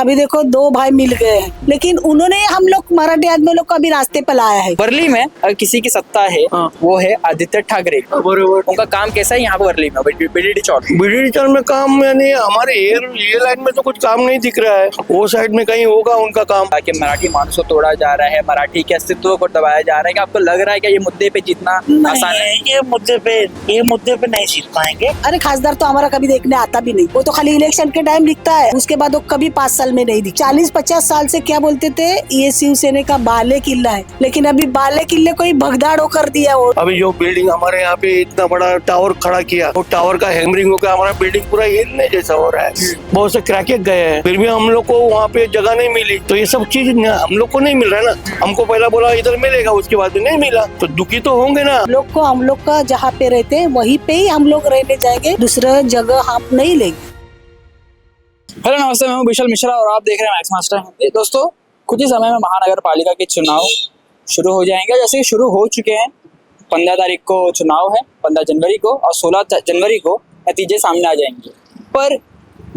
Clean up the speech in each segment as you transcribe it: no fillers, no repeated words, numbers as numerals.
अभी देखो 2 भाई मिल गए हैं, लेकिन उन्होंने हम लोग मराठी आदमी लोग को अभी रास्ते पे लाया है। वर्ली में अगर किसी की सत्ता है वो है आदित्य ठाकरे। उनका काम कैसा है यहाँ पे वर्ली में बीडीडी चौक? बीडीडी चौक में काम यानी हमारे ये लाइन में तो कुछ काम नहीं दिख रहा है, वो साइड में कहीं होगा उनका काम। ताकि मराठी मानस को तोड़ा जा रहा है, मराठी के अस्तित्व को दबाया जा रहा है। क्या आपको लग रहा है कि ये मुद्दे पे जीतना आसान है? ये मुद्दे पे नहीं जीत पाएंगे। अरे खासदार तो हमारा कभी देखने आता भी नहीं, वो तो खाली इलेक्शन के टाइम दिखता है, उसके बाद वो कभी 5 साल में नहीं दिखता। 40-50 साल से क्या बोलते थे, ये शिवसेना का बाले किला है, लेकिन अभी बाले किले को ही भगदाड़ कर दिया। वो अभी जो बिल्डिंग हमारे यहाँ पे इतना बड़ा टावर खड़ा किया, वो टावर का हैमरिंग होकर हमारा बिल्डिंग पूरा हिलने जैसा हो रहा है। बहुत से क्रैके गए हैं, फिर भी हम लोग को वहाँ पे जगह नहीं मिली। तो ये सब चीज हम लोग को नहीं मिल रहा है ना। हमको पहला बोला इधर मिलेगा, उसके बाद नहीं मिला, तो दुखी तो होंगे ना। हम लोग का जहाँ पे रहते हैं वहीं पे ही हम लोग रहने जाएंगे, दूसरा जगह हम नहीं लेंगे। हेलो नमस्ते, मैं हूं विशाल मिश्रा और आप देख रहे हैं मैक्स मास्टर हिंदी। दोस्तों, कुछ ही समय में महानगर पालिका के चुनाव शुरू हो जाएंगे। जैसे कि शुरू हो चुके हैं, 15 तारीख को चुनाव है, 15 जनवरी को, और 16 जनवरी को नतीजे सामने आ जाएंगे। पर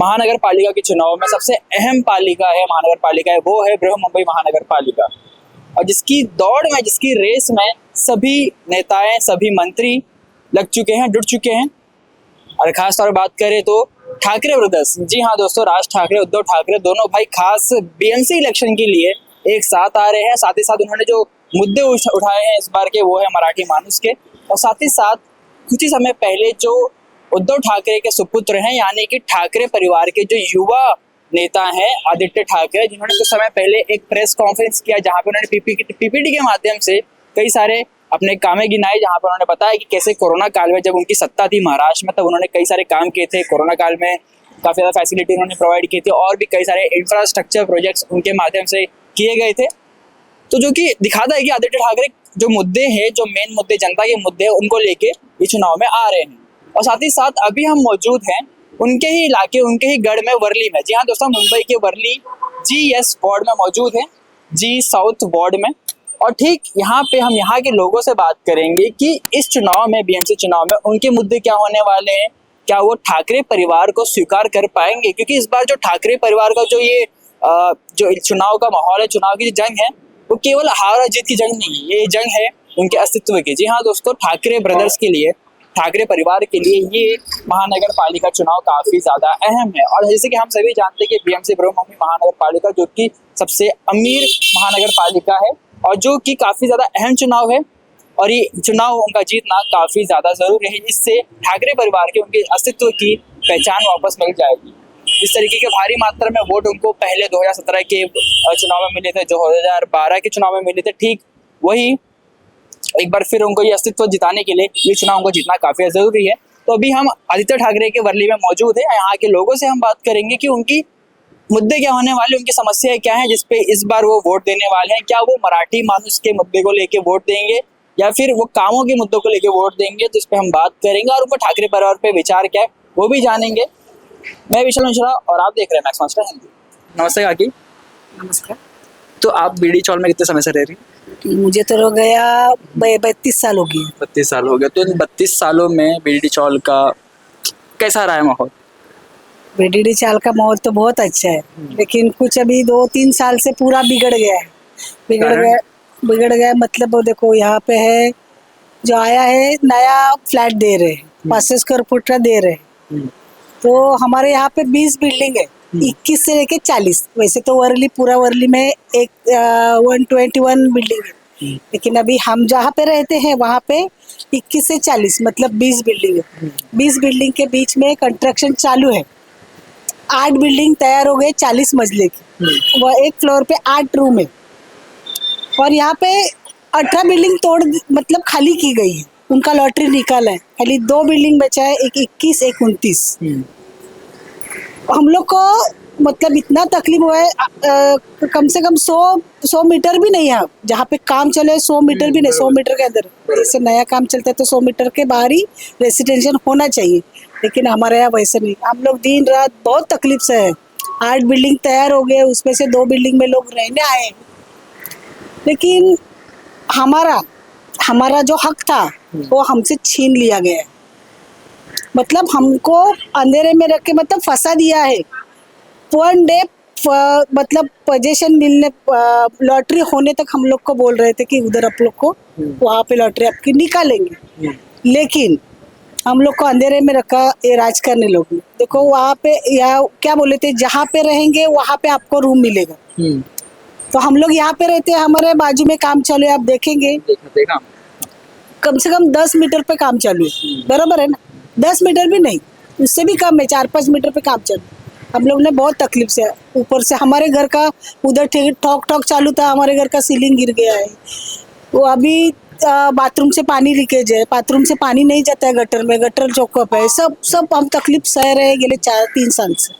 महानगर पालिका के चुनाव में सबसे अहम पालिका है, महानगर पालिका है, वो है बृहमुंबई महानगर पालिका। और जिसकी दौड़ में, जिसकी रेस में सभी नेताएं, सभी मंत्री लग चुके हैं, जुड़ चुके हैं। और खास तौर पर बात करें तो ठाकरे ब्रदर्स, जी हाँ दोस्तों, राज ठाकरे, उद्धव ठाकरे, दोनों भाई खास बीएमसी इलेक्शन के लिए एक साथ आ रहे हैं। साथ ही साथ उन्होंने जो मुद्दे उठाए हैं इस बार के, वो है मराठी मानुस के। और साथ ही साथ कुछ ही समय पहले जो उद्धव ठाकरे के सुपुत्र हैं, यानी कि ठाकरे परिवार के जो युवा नेता हैं आदित्य ठाकरे, जिन्होंने कुछ समय पहले एक प्रेस कॉन्फ्रेंस किया जहाँ पे उन्होंने पीपीटी के माध्यम से कई सारे अपने कामें गिनाए, जहाँ पर उन्होंने बताया कि कैसे कोरोना काल में जब उनकी सत्ता थी महाराष्ट्र में, तब उन्होंने कई सारे काम किए थे। कोरोना काल में काफ़ी ज़्यादा फैसिलिटी उन्होंने प्रोवाइड की थी और भी कई सारे इंफ्रास्ट्रक्चर प्रोजेक्ट्स उनके माध्यम से किए गए थे। तो जो कि दिखाता है कि आदित्य ठाकरे जो मुद्दे हैं, जो मेन मुद्दे, जनता के मुद्दे हैं, उनको लेके ये चुनाव में आ रहे हैं। और साथ ही साथ अभी हम मौजूद हैं उनके ही इलाके, उनके ही गढ़ में, वर्ली में। जी हाँ दोस्तों, मुंबई के वर्ली GS वार्ड में मौजूद है, G साउथ वार्ड में। और ठीक यहाँ पे हम यहाँ के लोगों से बात करेंगे कि इस चुनाव में, BMC चुनाव में, उनके मुद्दे क्या होने वाले हैं, क्या वो ठाकरे परिवार को स्वीकार कर पाएंगे। क्योंकि इस बार जो ठाकरे परिवार का जो ये जो चुनाव का माहौल है, चुनाव की जो जंग है, वो केवल हार और जीत की जंग नहीं है, ये जंग है उनके अस्तित्व की। जी हाँ दोस्तों, ठाकरे ब्रदर्स के लिए, ठाकरे परिवार के लिए ये महानगर पालिका चुनाव काफी ज्यादा अहम है। और जैसे कि हम सभी जानते हैं कि BMC बृहमुंबई महानगर पालिका जो कि सबसे अमीर महानगर पालिका है और जो कि काफी ज्यादा अहम चुनाव है, और ये चुनाव उनका जीतना काफी ज्यादा जरूरी है। इससे ठाकरे परिवार के, उनके अस्तित्व की पहचान वापस मिल जाएगी। इस तरीके के भारी मात्रा में वोट उनको पहले 2017 के चुनाव में मिले थे, 2012 के चुनाव में मिले थे, ठीक वही एक बार फिर उनको ये अस्तित्व जिताने के लिए ये चुनाव उनको जीतना काफी जरूरी है। तो अभी हम आदित्य ठाकरे के वर्ली में मौजूद है, यहाँ के लोगों से हम बात करेंगे कि उनकी मुद्दे क्या होने वाले, उनकी समस्याएं क्या हैं, जिसपे इस बार वो वोट देने वाले हैं। क्या वो मराठी मानुस के मुद्दे को लेके वोट देंगे या फिर वो कामों के मुद्दों को लेके वोट देंगे, तो इस पे हम बात करेंगे। और उनको ठाकरे परिवार पे विचार क्या है वो भी जानेंगे। मैं विशाल मिश्रा और आप देख रहे हैं मैक्स मास्टर हिंदी। नमस्ते काकी। नमस्कार। तो आप बीडी चौल में कितने समय से रह रही हैं? मुझे तो हो गया 32 साल हो गए। 32 साल हो गए। तो इन 32 सालों में बीडी चौल का कैसा रहा है माहौल? बीडीडी चाल का माहौल तो बहुत अच्छा है, लेकिन कुछ अभी 2-3 साल से पूरा बिगड़ गया है। बिगड़ गया मतलब वो देखो, यहाँ पे है जो आया है नया फ्लैट दे रहे हैं, 500 स्क्वायर फुट का दे रहे हैं। तो हमारे यहाँ पे 20 बिल्डिंग है, 21 से लेके 40। वैसे तो वर्ली, पूरा वर्ली में 121 बिल्डिंग है, लेकिन अभी हम जहाँ पे रहते हैं वहाँ पे 21 से 40 मतलब 20 बिल्डिंग है। 20 बिल्डिंग के बीच में कंस्ट्रक्शन चालू है। 8 बिल्डिंग तैयार हो गए 40 मंजिले की, वह एक फ्लोर पे 8 रूम है। और यहाँ पे 18 बिल्डिंग मतलब खाली की गई है, उनका लॉटरी निकाला है, खाली 2 बिल्डिंग बचा है, एक 21, एक 29। हम लोग को मतलब इतना तकलीफ हुआ है, कम से कम 100 मीटर भी नहीं है जहाँ पे काम चले, 100 मीटर भी नहीं, 100 मीटर के अंदर। जैसे नया काम चलता है तो 100 मीटर के बाहर ही रेसिडेंशियल होना चाहिए, लेकिन हमारे यहाँ वैसे नहीं। हम लोग दिन रात बहुत तकलीफ से है। 8 बिल्डिंग तैयार हो गए, उसमें से 2 बिल्डिंग में लोग रहने आए, लेकिन हमारा जो हक था वो हमसे छीन लिया गया है। मतलब हमको अंधेरे में रख के मतलब फंसा दिया है। 1 डे मतलब पोजीशन मिलने लॉटरी होने तक हम लोग को बोल रहे थे कि उधर आप लोग को वहाँ पे लॉटरी आपकी निकालेंगे, लेकिन हम लोग को अंधेरे में रखा ये राजकारणी लोग ने। देखो वहाँ पे या क्या बोले थे, जहाँ पे रहेंगे वहाँ पे आपको रूम मिलेगा। तो हम लोग यहाँ पे रहते हैं, हमारे बाजू में काम चालू है, आप देखेंगे देखा कम से कम 10 मीटर पे काम चालू है, बराबर है ना? 10 मीटर भी नहीं, उससे भी कम है, 4-5 मीटर पे काम चालू है। हम लोग ने बहुत तकलीफ से, ऊपर से हमारे घर का उधर ठोक ठोक चालू था, हमारे घर का सीलिंग गिर गया है। वो अभी बाथरूम से पानी लीकेज है, बाथरूम से पानी नहीं जाता है गटर में, गटर चौकअप है, सब हम तकलीफ सह रहे हैं गेले 4-3 साल से।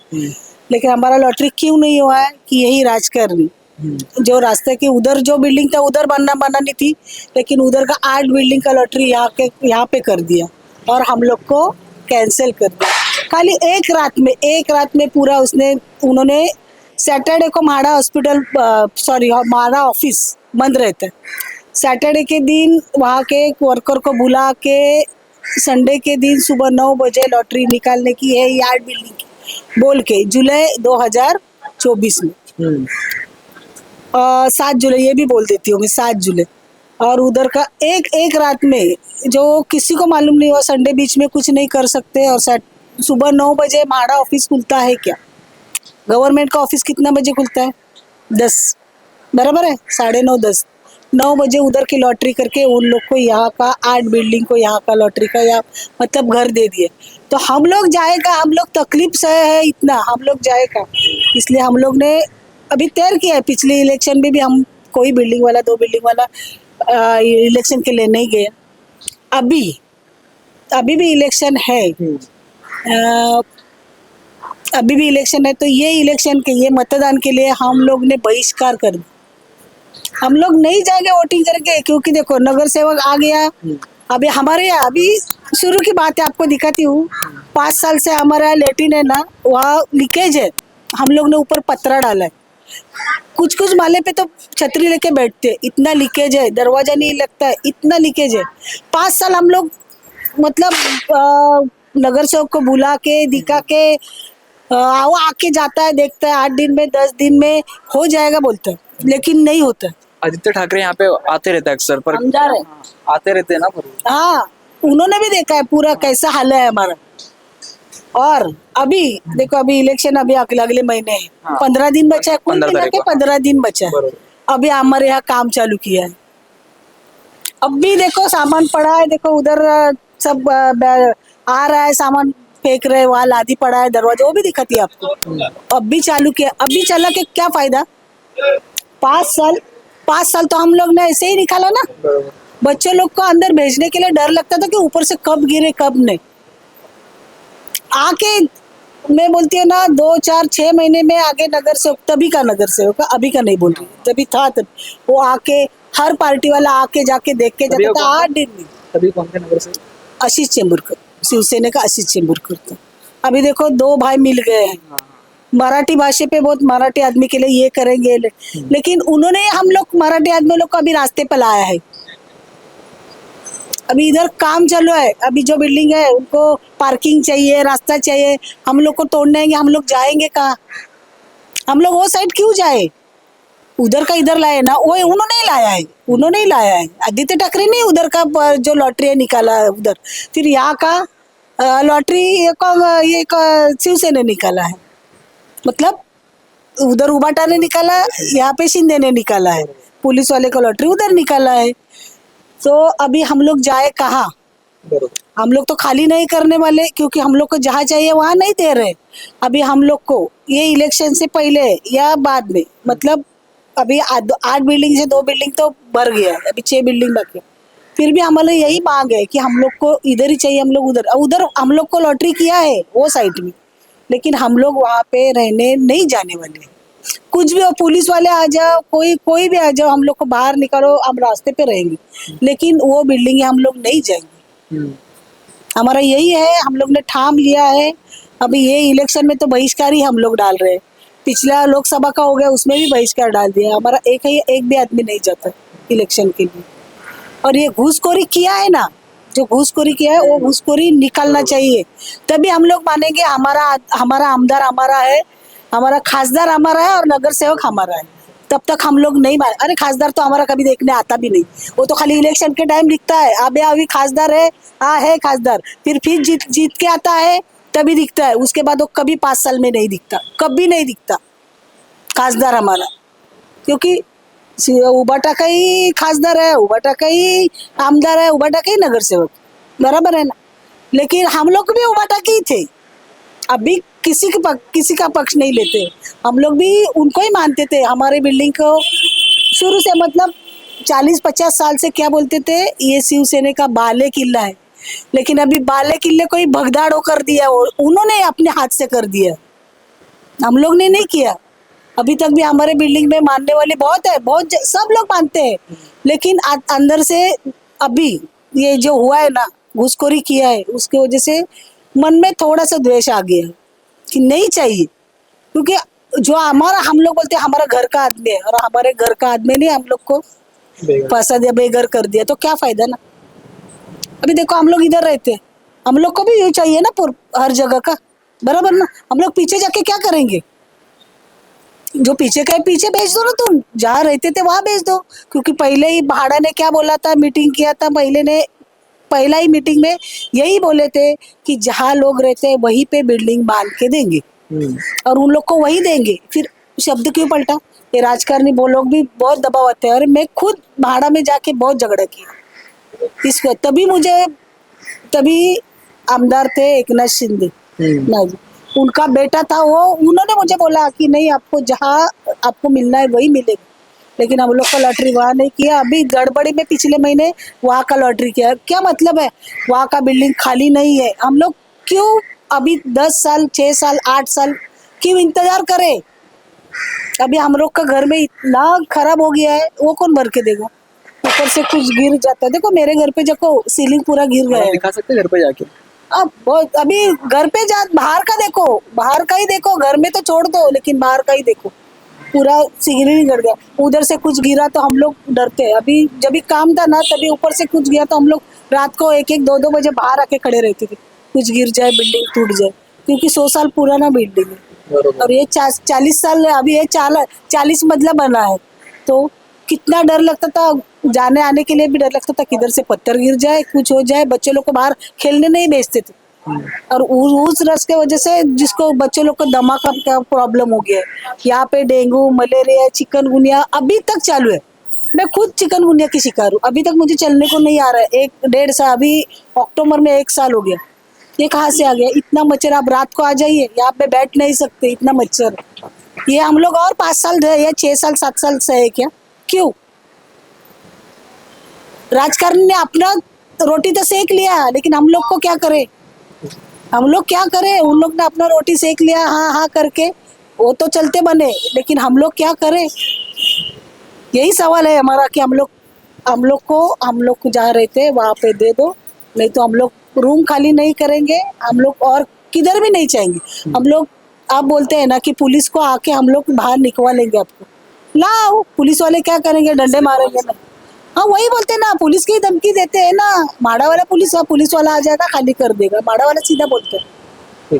लेकिन हमारा लॉटरी क्यों नहीं हुआ है कि यही राजकारणी जो रास्ते के उधर जो बिल्डिंग था उधर बनानी थी, लेकिन उधर का 8 बिल्डिंग का लॉटरी यहाँ पे कर दिया और हम लोग को कैंसिल कर दिया। खाली एक रात में पूरा उन्होंने सैटरडे को म्हाडा हॉस्पिटल म्हाडा ऑफिस बंद रहता है। सैटरडे के दिन वहाँ के वर्कर को बुला के संडे के दिन सुबह 9 बजे लॉटरी निकालने की है, 8 बिल्डिंग की बोल के, जुलाई 2024 में 7 जुलाई ये भी बोल देती हूँ मैं, 7 जुलाई। और उधर का एक रात में जो किसी को मालूम नहीं हुआ, संडे बीच में कुछ नहीं कर सकते। और सुबह 9 बजे म्हाडा ऑफिस खुलता है क्या? गवर्नमेंट का ऑफिस कितना बजे खुलता है? 10, बराबर है, 9:30 10, 9 बजे उधर की लॉटरी करके उन लोग को यहाँ का 8 बिल्डिंग को यहाँ का लॉटरी का या मतलब घर दे दिए। तो हम लोग जाएगा, हम लोग तकलीफ सहे है इतना, हम लोग जाएगा। इसलिए हम लोग ने अभी तैयार किया है, पिछले इलेक्शन में भी हम कोई बिल्डिंग वाला 2 बिल्डिंग वाला इलेक्शन के लिए नहीं गए। अभी भी इलेक्शन है, अभी भी इलेक्शन है, तो ये इलेक्शन के ये मतदान के लिए हम लोग ने बहिष्कार कर दिया। हम लोग नहीं जाएंगे वोटिंग करके, क्योंकि देखो नगर सेवक आ गया। अभी हमारे यहाँ अभी शुरू की बात है, आपको दिखाती हूँ। 5 साल से हमारा लेटिन है ना, वहाँ लीकेज है, हम लोग ने ऊपर पतरा डाला है। कुछ माले पे तो छतरी लेके बैठते, इतना लीकेज है, दरवाजा नहीं लगता है, इतना लीकेज है। 5 साल हम लोग मतलब नगर सेवक को बुला के दिखा के वो आके जाता है, देखता है, 8 दिन में 10 दिन में हो जाएगा बोलता है, लेकिन नहीं होता। आदित्य ठाकरे यहाँ पे आते रहते हैं अक्सर, पर हम जा रहे हैं। आते रहते हैं ना, पर हाँ, उन्होंने भी देखा है पूरा कैसा हाल है हमारा। और अभी देखो, अभी इलेक्शन अभी अगले महीने है, 15 दिन बचा है, कुल मिला के 15 दिन बचा है। अभी हमारे यहाँ काम चालू किया है। अब भी देखो सामान पड़ा है, देखो उधर सब आ रहा है, सामान फेंक रहे, वहाँ लादी पड़ा है, दरवाजा वो भी दिखाती है आपको। अब भी चालू किया, अब भी चला के क्या फायदा? 5 साल तो हम लोग ने ऐसे ही निकाला ना। बच्चे लोग को अंदर भेजने के लिए डर लगता था कि ऊपर से कब गिरे कब नहीं। आके मैं बोलती हूँ ना, 2, 4, 6 महीने में आगे नगर सेवक, तभी का नगर सेवक, अभी का नहीं बोल रही, तभी था, तब वो आके हर पार्टी वाला आके जाके देख के जाता था 8 दिन में। तभी कौन से नगर से? आशीष चेंबूरकर, शिवसेना का आशीष चेंबूरकर था। अभी देखो 2 भाई मिल गए हैं, मराठी भाषा पे बहुत, मराठी आदमी के लिए ये करेंगे, लेकिन उन्होंने हम लोग मराठी आदमी लोग को अभी रास्ते पर लाया है। अभी इधर काम चालू है, अभी जो बिल्डिंग है उनको पार्किंग चाहिए, रास्ता चाहिए, हम लोग को तोड़ने आएंगे, हम लोग जाएंगे कहाँ? हम लोग वो साइड क्यों जाए? उधर का इधर लाए ना, वो उन्होंने ही लाया है, आदित्य ठाकरे ने उधर का जो लॉटरी है निकाला है उधर, फिर यहाँ का लॉटरी ये शिवसेना ने निकाला है। मतलब उधर उबाटा ने निकाला, यहाँ पे शिंदे ने निकाला है, पुलिस वाले का लॉटरी उधर निकाला है। तो अभी हम लोग जाए कहाँ? हम लोग तो खाली नहीं करने वाले, क्योंकि हम लोग को जहाँ चाहिए वहाँ नहीं दे रहे। अभी हम लोग को ये इलेक्शन से पहले या बाद में, मतलब अभी 8 बिल्डिंग से 2 बिल्डिंग तो भर गया है, अभी 6 बिल्डिंग बाकी है। फिर भी हमारे यही मांग है कि हम लोग को इधर ही चाहिए, हम लोग उधर हम लोग को लॉटरी किया है वो साइड में, लेकिन हम लोग वहाँ पे रहने नहीं जाने वाले। कुछ भी हो, पुलिस वाले आ जाओ, कोई भी आ जाओ, हम लोग को बाहर निकालो, हम रास्ते पे रहेंगे, लेकिन वो बिल्डिंग हम लोग नहीं जाएंगे। हमारा यही है, हम लोग ने ठाम लिया है। अभी ये इलेक्शन में तो बहिष्कार ही हम लोग डाल रहे हैं। पिछला लोकसभा का हो गया, उसमें भी बहिष्कार डाल दिया। हमारा एक भी आदमी नहीं जाता इलेक्शन के लिए। और ये घूसखोरी किया है ना, जो घूसखोरी किया है वो घूसखोरी निकालना चाहिए, तभी हम लोग मानेंगे हमारा आमदार हमारा है, हमारा खासदार हमारा है और नगर सेवक हमारा है, तब तक हम लोग नहीं मान। अरे खासदार तो हमारा कभी देखने आता भी नहीं, वो तो खाली इलेक्शन के टाइम दिखता है, अबे अभी खासदार है, हाँ है खासदार, फिर जीत के आता है तभी दिखता है, उसके बाद वो कभी 5 साल में नहीं दिखता, कभी नहीं दिखता खासदार हमारा, क्योंकि उबाटा का ही खासदार है, उबाटा का ही आमदार है, उबाटा का ही नगर सेवक, बराबर है ना। लेकिन हम लोग भी उबाटा के ही थे, अभी किसी का पक्ष नहीं लेते, हम लोग भी उनको ही मानते थे। हमारे बिल्डिंग को शुरू से मतलब 40-50 साल से क्या बोलते थे, ये शिवसेना का बाले किला है, लेकिन अभी बाले किले को ही भगदाड़ो कर दिया, और उन्होंने अपने हाथ से कर दिया, हम लोग ने नहीं किया। अभी तक भी हमारे बिल्डिंग में मानने वाले बहुत है, बहुत सब लोग मानते हैं, लेकिन अंदर से अभी ये जो हुआ है ना, घूसखोरी किया है, उसकी वजह से मन में थोड़ा सा द्वेष आ गया कि नहीं चाहिए, क्योंकि जो हमारा, हम लोग बोलते हैं हमारा घर का आदमी है, और हमारे घर का आदमी ने हम लोग को पैसा दिया, बेघर कर दिया, तो क्या फायदा ना। अभी देखो हम लोग इधर रहते हैं, हम लोग को भी ये चाहिए ना हर जगह का, बराबर ना। हम लोग पीछे जाके क्या करेंगे, जो पीछे का है पीछे बेच दो ना, तुम जहाँ रहते थे वहां बेच दो, क्योंकि पहले ही भाड़ा ने क्या बोला था, मीटिंग किया था, पहला ही मीटिंग में यही बोले थे कि जहाँ लोग रहते हैं वहीं पे बिल्डिंग बांध के देंगे, और उन लोग को वही देंगे। फिर शब्द क्यों पलटा, ये राजकारणी वो लोग भी बहुत दबाव आते हैं, और मैं खुद भाड़ा में जाके बहुत झगड़ा किया इसको, तभी आमदार थे एकनाथ शिंदे, नहीं उनका बेटा था वो, उन्होंने मुझे बोला कि नहीं, आपको जहाँ आपको मिलना है वही मिलेगा, लेकिन हम लोग का लॉटरी वहाँ नहीं किया। अभी गड़बड़ी में पिछले महीने वहाँ का लॉटरी किया, क्या मतलब है, वहाँ का बिल्डिंग खाली नहीं है, हम लोग क्यों अभी 10 साल 6 साल 8 साल क्यों इंतजार करें। अभी हम लोग का घर में इतना खराब हो गया है, वो कौन भर के देगा, ऊपर से कुछ गिर जाता है। देखो मेरे घर पे देखो सीलिंग पूरा गिर गया है, दिखा सकते घर पे जाके। अब बहुत, अभी घर पे जा, बाहर का देखो, बाहर का ही देखो, घर में तो छोड़ दो, लेकिन बाहर का ही देखो, पूरा सीलिंग गिर गया, उधर से कुछ गिरा तो हम लोग डरते हैं। अभी जब भी काम था ना, तभी ऊपर से कुछ गया तो हम लोग रात को 1-1 2-2 बजे बाहर आके खड़े रहते थे, कुछ गिर जाए, बिल्डिंग टूट जाए, क्योंकि 100 साल पुराना बिल्डिंग है, और ये 40 साल, अभी ये 40 मंजिला बना है, तो कितना डर लगता था, जाने आने के लिए भी डर लगता था, किधर से पत्थर गिर जाए, कुछ हो जाए। बच्चे लोग को बाहर खेलने नहीं भेजते थे, और उस रस के वजह से जिसको बच्चों लोग को दमा का प्रॉब्लम हो गया है, यहाँ पे डेंगू, मलेरिया, चिकनगुनिया अभी तक चालू है। मैं खुद चिकनगुनिया की शिकार हूँ, अभी तक मुझे चलने को नहीं आ रहा है, 1-1.5 साल, अभी अक्टूबर में 1 साल हो गया। ये कहाँ से आ गया इतना मच्छर, आप रात को आ जाइए, यहाँ पे बैठ नहीं सकते, इतना मच्छर। ये हम लोग और 5 साल रहे या 6 साल 7 साल सहे क्या, क्यों? राजकारणी ने अपना रोटी तो सेक लिया, लेकिन हम लोग को क्या करे, हम लोग क्या करें, उन लोग ने अपना रोटी सेक लिया, हाँ हाँ करके, वो तो चलते बने, लेकिन हम लोग क्या करें। यही सवाल है हमारा कि हम लोग को जहाँ रहते हैं वहाँ पे दे दो, नहीं तो हम लोग रूम खाली नहीं करेंगे, हम लोग और किधर भी नहीं चाहेंगे। हम लोग, आप बोलते हैं ना कि पुलिस को आके हम लोग बाहर निकलवा लेंगे आपको, लाओ, पुलिस वाले क्या करेंगे, डंडे मारेंगे ना। हाँ वही बोलते हैं ना, पुलिस की धमकी देते हैं ना, माड़ा वाला पुलिस वाला आ जाएगा, खाली कर देगा, माड़ा वाला सीधा बोलते हैं।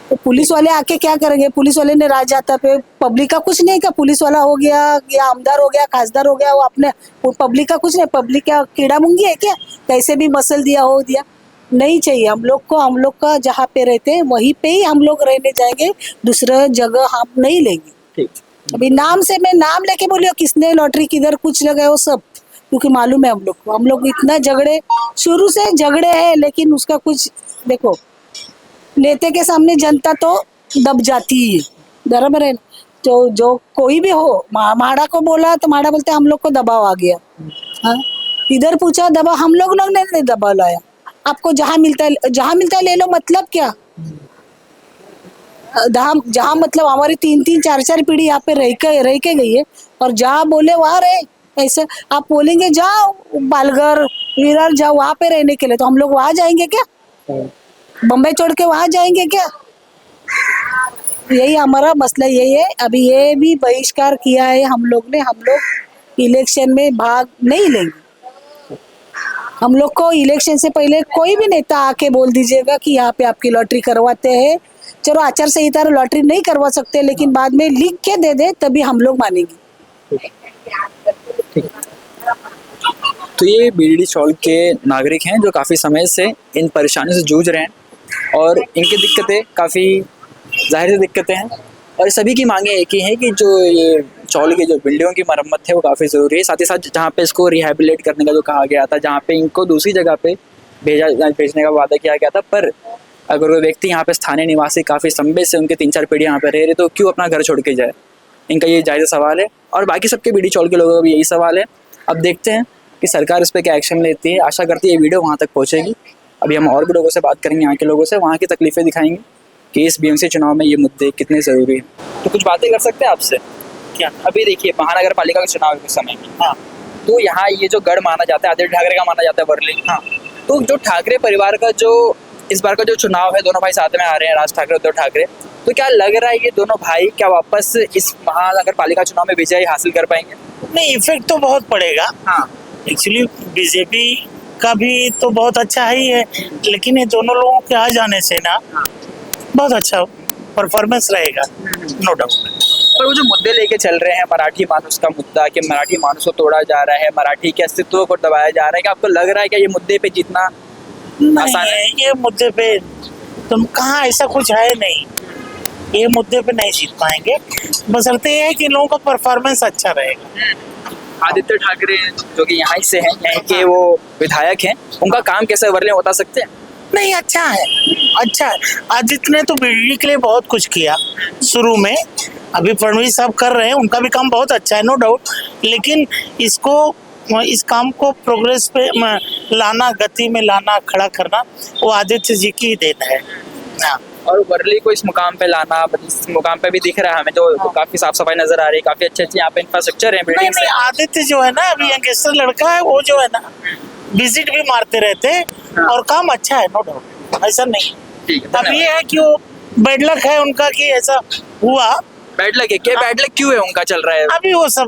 तो पुलिस वाले आके क्या करेंगे, पुलिस वाले ने राज जाता पे पब्लिक का कुछ नहीं, क्या पुलिस वाला हो गया या आमदार हो गया, खासदार हो गया, वो अपने पब्लिक का कुछ नहीं, पब्लिक क्या कीड़ा मुंगी है क्या, कैसे भी मसल दिया हो दिया, नहीं चाहिए हम लोग को। हम लोग का जहाँ पे रहते हैं वहीं पे ही हम लोग रहने जाएंगे, दूसरा जगह हम नहीं लेंगे। अभी नाम से मैं नाम लेके बोली किसने लॉटरी किधर कुछ लगाया वो सब, क्योंकि मालूम है हम लोग को, हम लोग इतना झगड़े, शुरू से झगड़े हैं, लेकिन उसका कुछ देखो, नेता के सामने जनता तो दब जाती है, बराबर है। तो जो कोई भी हो, माड़ा को बोला तो माड़ा बोलते हम लोग को दबाव आ गया, हाँ इधर पूछा दबाव, हम लोग ने दबाव लाया, आपको जहाँ मिलता है ले लो, मतलब क्या, जहाँ मतलब हमारी 3-3 4-4 पीढ़ी यहाँ पे रह के गई है, और जहाँ बोले वहाँ रहे। ऐसे आप बोलेंगे जाओ पालघर विरार जाओ वहाँ पे रहने के लिए, तो हम लोग वहाँ जाएंगे क्या, बम्बई छोड़ के वहाँ जाएंगे क्या। यही हमारा मसला यही है। अभी ये भी बहिष्कार किया है हम लोग इलेक्शन में भाग नहीं लेंगे। हम लोग को इलेक्शन से पहले कोई भी नेता आके बोल दीजिएगा कि यहाँ पे आपकी लॉटरी करवाते हैं, चलो आचार संहिता लॉटरी नहीं करवा सकते, लेकिन बाद में लिख के दे दे तभी हम लोग मानेंगे। तो ये बीडीडी चौल के नागरिक हैं जो काफ़ी समय से इन परेशानियों से जूझ रहे हैं और इनकी दिक्कतें काफ़ी जाहिर सी दिक्कतें हैं और सभी की मांगे एक ही है कि जो ये चौल की जो बिल्डिंगों की मरम्मत है वो काफ़ी ज़रूरी है। साथ ही साथ जहाँ पे इसको रिहेबिलिट करने का जो कहा गया था, जहाँ पे इनको दूसरी जगह पे भेजने का वादा किया गया था, पर अगर वो व्यक्ति यहाँ पे स्थानीय निवासी काफ़ी लंबे से उनके 3-4 पीढ़ी यहाँ पे रह रहे तो क्यों अपना घर छोड़ के जाए, इनका ये जायज़ सवाल है। और बाकी सबके बीडी चौल के लोगों का भी यही सवाल है। अब देखते हैं कि सरकार इस पर क्या एक्शन लेती है। आशा करती है ये वीडियो वहाँ तक पहुँचेगी। अभी हम और भी लोगों से बात करेंगे, यहाँ के लोगों से, वहाँ की तकलीफ़ें दिखाएंगे कि इस बीएमसी चुनाव में ये मुद्दे कितने ज़रूरी हैं। तो कुछ बातें कर सकते हैं आपसे क्या? अभी देखिए महानगर पालिका का चुनाव है कुछ समय में, हाँ, तो यहाँ ये जो गढ़ माना जाता है आदित्य ठाकरे का माना जाता है वर्ली, हाँ, तो जो ठाकरे परिवार का जो इस बार का जो चुनाव है, दोनों भाई साथ में आ रहे हैं, राज ठाकरे उद्धव ठाकरे, तो क्या लग रहा है ये दोनों भाई क्या वापस इस महानगर पालिका चुनाव में विजय हासिल कर पाएंगे? नहीं, इफेक्ट तो बहुत पड़ेगा। हाँ, एक्चुअली बीजेपी का भी तो बहुत अच्छा ही है, लेकिन ये दोनों लोगों के आ जाने से ना बहुत अच्छा परफॉर्मेंस रहेगा, नो डाउट। पर वो जो मुद्दे लेके चल रहे हैं, मराठी मानुस का मुद्दा कि मराठी मानुस को तोड़ा जा रहा है, मराठी के अस्तित्व को दबाया जा रहा है, क्या आपको लग रहा है कि ये मुद्दे पे जीतना आसान है? ये मुद्दे पे तुम कहाँ, ऐसा कुछ है नहीं, ये मुद्दे पे नहीं जीत पाएंगे। बशर्ते ये है कि लोगों का परफॉर्मेंस अच्छा रहेगा। आदित्य ठाकरे जो कि यहाँ से हैं, यहाँ के वो विधायक हैं, उनका काम कैसे वर्ले बता सकते हैं? नहीं, अच्छा है, अच्छा है। आदित्य ने तो बीडीडी के लिए बहुत कुछ किया शुरू में, अभी फडणवीस साहब कर रहे हैं, उनका भी काम बहुत अच्छा है, नो डाउट, लेकिन इस काम को प्रोग्रेस पे लाना, गति में लाना, खड़ा करना, वो आदित्य जी की ही देन है। हाँ। और वर्ली को इस मुकाम पे लाना, इस मुकाम पे भी दिख रहा है हमें, जो काफी साफ सफाई नजर आ रही है, काफी अच्छे यहाँ पे इंफ्रास्ट्रक्चर है, नहीं बिल्डिंग नहीं, आदित्य जो है ना, अभी यंगस्टर लड़का है, वो जो है ना विजिट भी मारते रहते हैं और काम अच्छा है, नो डाउट, ऐसा नहीं। अब ये है कि वो बैड लक है उनका कि ऐसा हुआ। बैड लक है क्या? बैड लक क्यों है उनका चल रहा है? अभी वो सब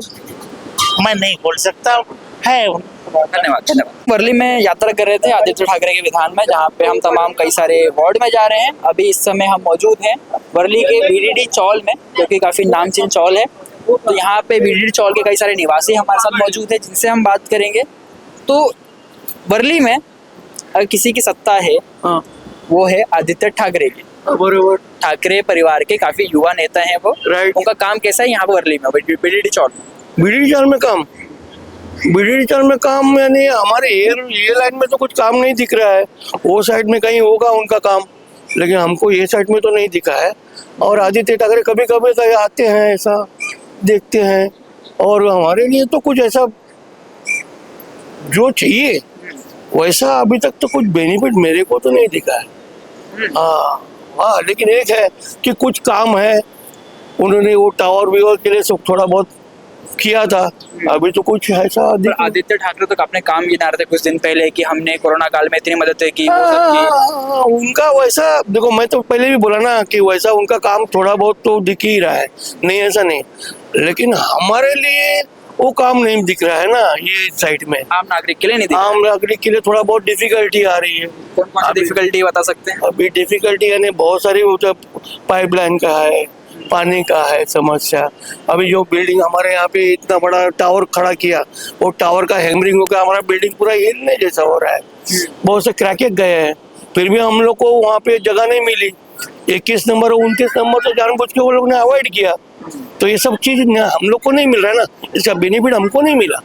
मैं नहीं बोल सकता है। धन्यवाद धन्यवाद। वर्ली में यात्रा कर रहे थे आदित्य ठाकरे के विधान में, जहाँ पे हम तमाम कई सारे वार्ड में जा रहे हैं। अभी इस समय हम मौजूद हैं वर्ली के बीडीडी चौल में, जो कि काफी नामचीन चौल है। तो यहाँ पे बीडीडी चौल के कई सारे निवासी हमारे साथ मौजूद है, जिनसे हम बात करेंगे। तो वर्ली में अगर किसी की सत्ता है, वो है आदित्य ठाकरे की। बरोबर, ठाकरे परिवार के काफी युवा नेता हैं वो। राइट। उनका काम कैसा है यहाँ पर वर्ली में, बीडीडी चौल में? बीडीडी चौल में काम यानी हमारे ये लाइन में तो कुछ काम नहीं दिख रहा है। वो साइड में कहीं होगा उनका काम, लेकिन हमको ये साइड में तो नहीं दिखा है। और आदित्य ठाकरे कभी कभी तो आते हैं, ऐसा देखते हैं, और हमारे लिए तो कुछ ऐसा जो चाहिए वैसा अभी तक तो कुछ बेनिफिट मेरे को तो नहीं दिखा है। हाँ, लेकिन एक है कि कुछ काम है, उन्होंने वो टावर वीवर के लिए सब थोड़ा बहुत किया था, अभी तो कुछ ऐसा आदित्य ठाकरे तो अपने काम गिना रहे थे कुछ दिन पहले कि हमने कोरोना काल में इतनी मदद की, वो सब की। उनका वैसा देखो, मैं तो पहले भी बोला ना कि वैसा उनका काम थोड़ा बहुत तो दिख ही रहा है, नहीं ऐसा नहीं, लेकिन हमारे लिए वो काम नहीं दिख रहा है ना। ये साइड में आम नागरिक के लिए नहीं, आम नागरिक के लिए थोड़ा बहुत डिफिकल्टी आ रही है। कौन कौन सी डिफिकल्टी बता सकते हैं? अभी डिफिकल्टी यानी बहुत सारी, पाइपलाइन का है, पानी का है समस्या। अभी जो बिल्डिंग हमारे यहाँ पे इतना बड़ा टावर खड़ा किया, वो टावर का हैमरिंग होकर हमारा बिल्डिंग पूरा हिलने जैसा हो रहा है। बहुत से क्रैकेज गए हैं, फिर भी हम लोग को वहाँ पे जगह नहीं मिली। 21 नंबर और 29 नंबर तो जानबूझ के वो लोग ने अवॉइड किया। तो ये सब चीज हम लोग को नहीं मिल रहा है ना, इसका बेनिफिट हमको नहीं मिला।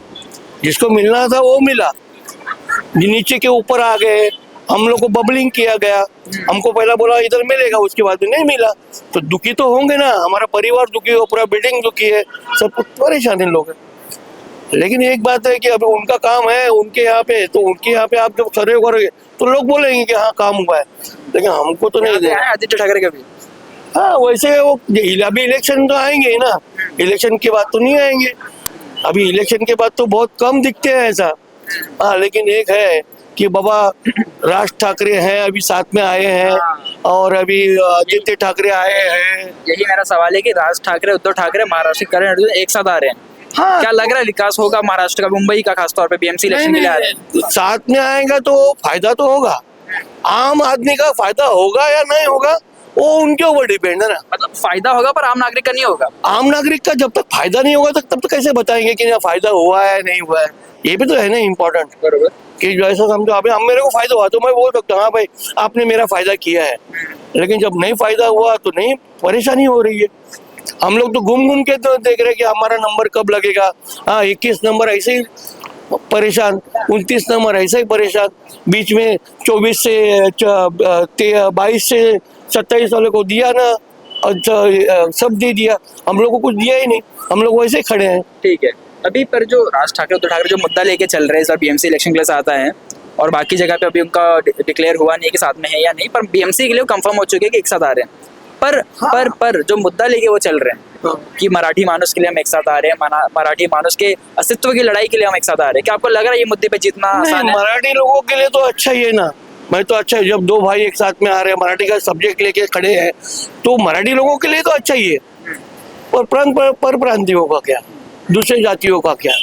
जिसको मिलना था वो मिला, नीचे के ऊपर आ गए, हम लोग को बबलिंग किया गया। हमको पहला बोला इधर मिलेगा, उसके बाद में नहीं मिला, तो दुखी तो होंगे ना, हमारा परिवार दुखी हो, पूरा बिल्डिंग दुखी है, सब कुछ परेशान लोग हैं। लेकिन एक बात है कि अभी उनका काम है उनके यहाँ पे, तो उनके यहाँ पे आप जब सर्वे करोगे तो लोग बोलेंगे कि हाँ काम हुआ है, लेकिन हमको तो नहीं देना। आदित्य ठाकरे का भी हाँ, वैसे वो अभी इलेक्शन तो आएंगे ही ना, इलेक्शन के बाद तो नहीं आएंगे। अभी इलेक्शन के बाद तो बहुत कम दिखते हैं ऐसा। हाँ, लेकिन एक है कि बाबा राज ठाकरे हैं, अभी साथ में आए हैं, और अभी आदित्य ठाकरे आए हैं। यही मेरा सवाल है कि राज ठाकरे उद्धव ठाकरे महाराष्ट्र करण अर्जुन एक साथ आ रहे हैं, हाँ, क्या लग रहा है विकास होगा महाराष्ट्र का, मुंबई का खासतौर पे बीएमसी इलेक्शन के लिए आ रहे हैं? साथ में आएगा तो फायदा तो होगा, आम आदमी का फायदा होगा या नहीं होगा वो उनके ऊपर डिपेंड है ना। मतलब फायदा होगा पर आम नागरिक का नहीं होगा। आम नागरिक का जब तक फायदा नहीं होगा तब तक कैसे बताएंगे कि फायदा हुआ है नहीं हुआ है, ये भी तो है ना इम्पोर्टेंट। बरोबर। कि जैसा समझो अभी हम मेरे को फायदा हुआ तो मैं बोल सकता हूँ हाँ भाई आपने मेरा फायदा किया है, लेकिन जब नहीं फायदा हुआ तो नहीं परेशानी हो रही है। हम लोग तो घूम के तो देख रहे हैं कि हमारा नंबर कब लगेगा। हाँ 21 नंबर ऐसे ही परेशान, 29 नंबर ऐसे ही परेशान, बीच में 22 से 22 से 27 वाले को दिया ना, और सब दे दिया, हम लोग को कुछ दिया ही नहीं, हम लोग वैसे ही खड़े हैं। ठीक है। अभी पर जो राज ठाकरे उद्धव ठाकरे जो मुद्दा लेके चल रहे हैं सर, बीएमसी इलेक्शन के लिए आता है और बाकी जगह पे अभी उनका डिक्लेयर हुआ नहीं है कि साथ में है या नहीं, पर बीएमसी के लिए कंफर्म हो चुके हैं कि एक साथ आ रहे हैं। पर जो मुद्दा लेके वो चल रहे हैं कि मराठी मानुस के लिए हम एक साथ आ रहे हैं, मराठी मानुस के अस्तित्व की लड़ाई के लिए हम एक साथ आ रहे हैं, क्या आपको लग रहा है ये मुद्दे पे जीतना आसान है? मराठी लोगों के लिए तो अच्छा ही है ना, मैं तो अच्छा है जब दो भाई एक साथ में आ रहे हैं, मराठी का सब्जेक्ट लेके खड़े हैं, तो मराठी लोगों के लिए तो अच्छा ही है। और पर प्रांतियों का क्या, दूसरे जातियों का क्या,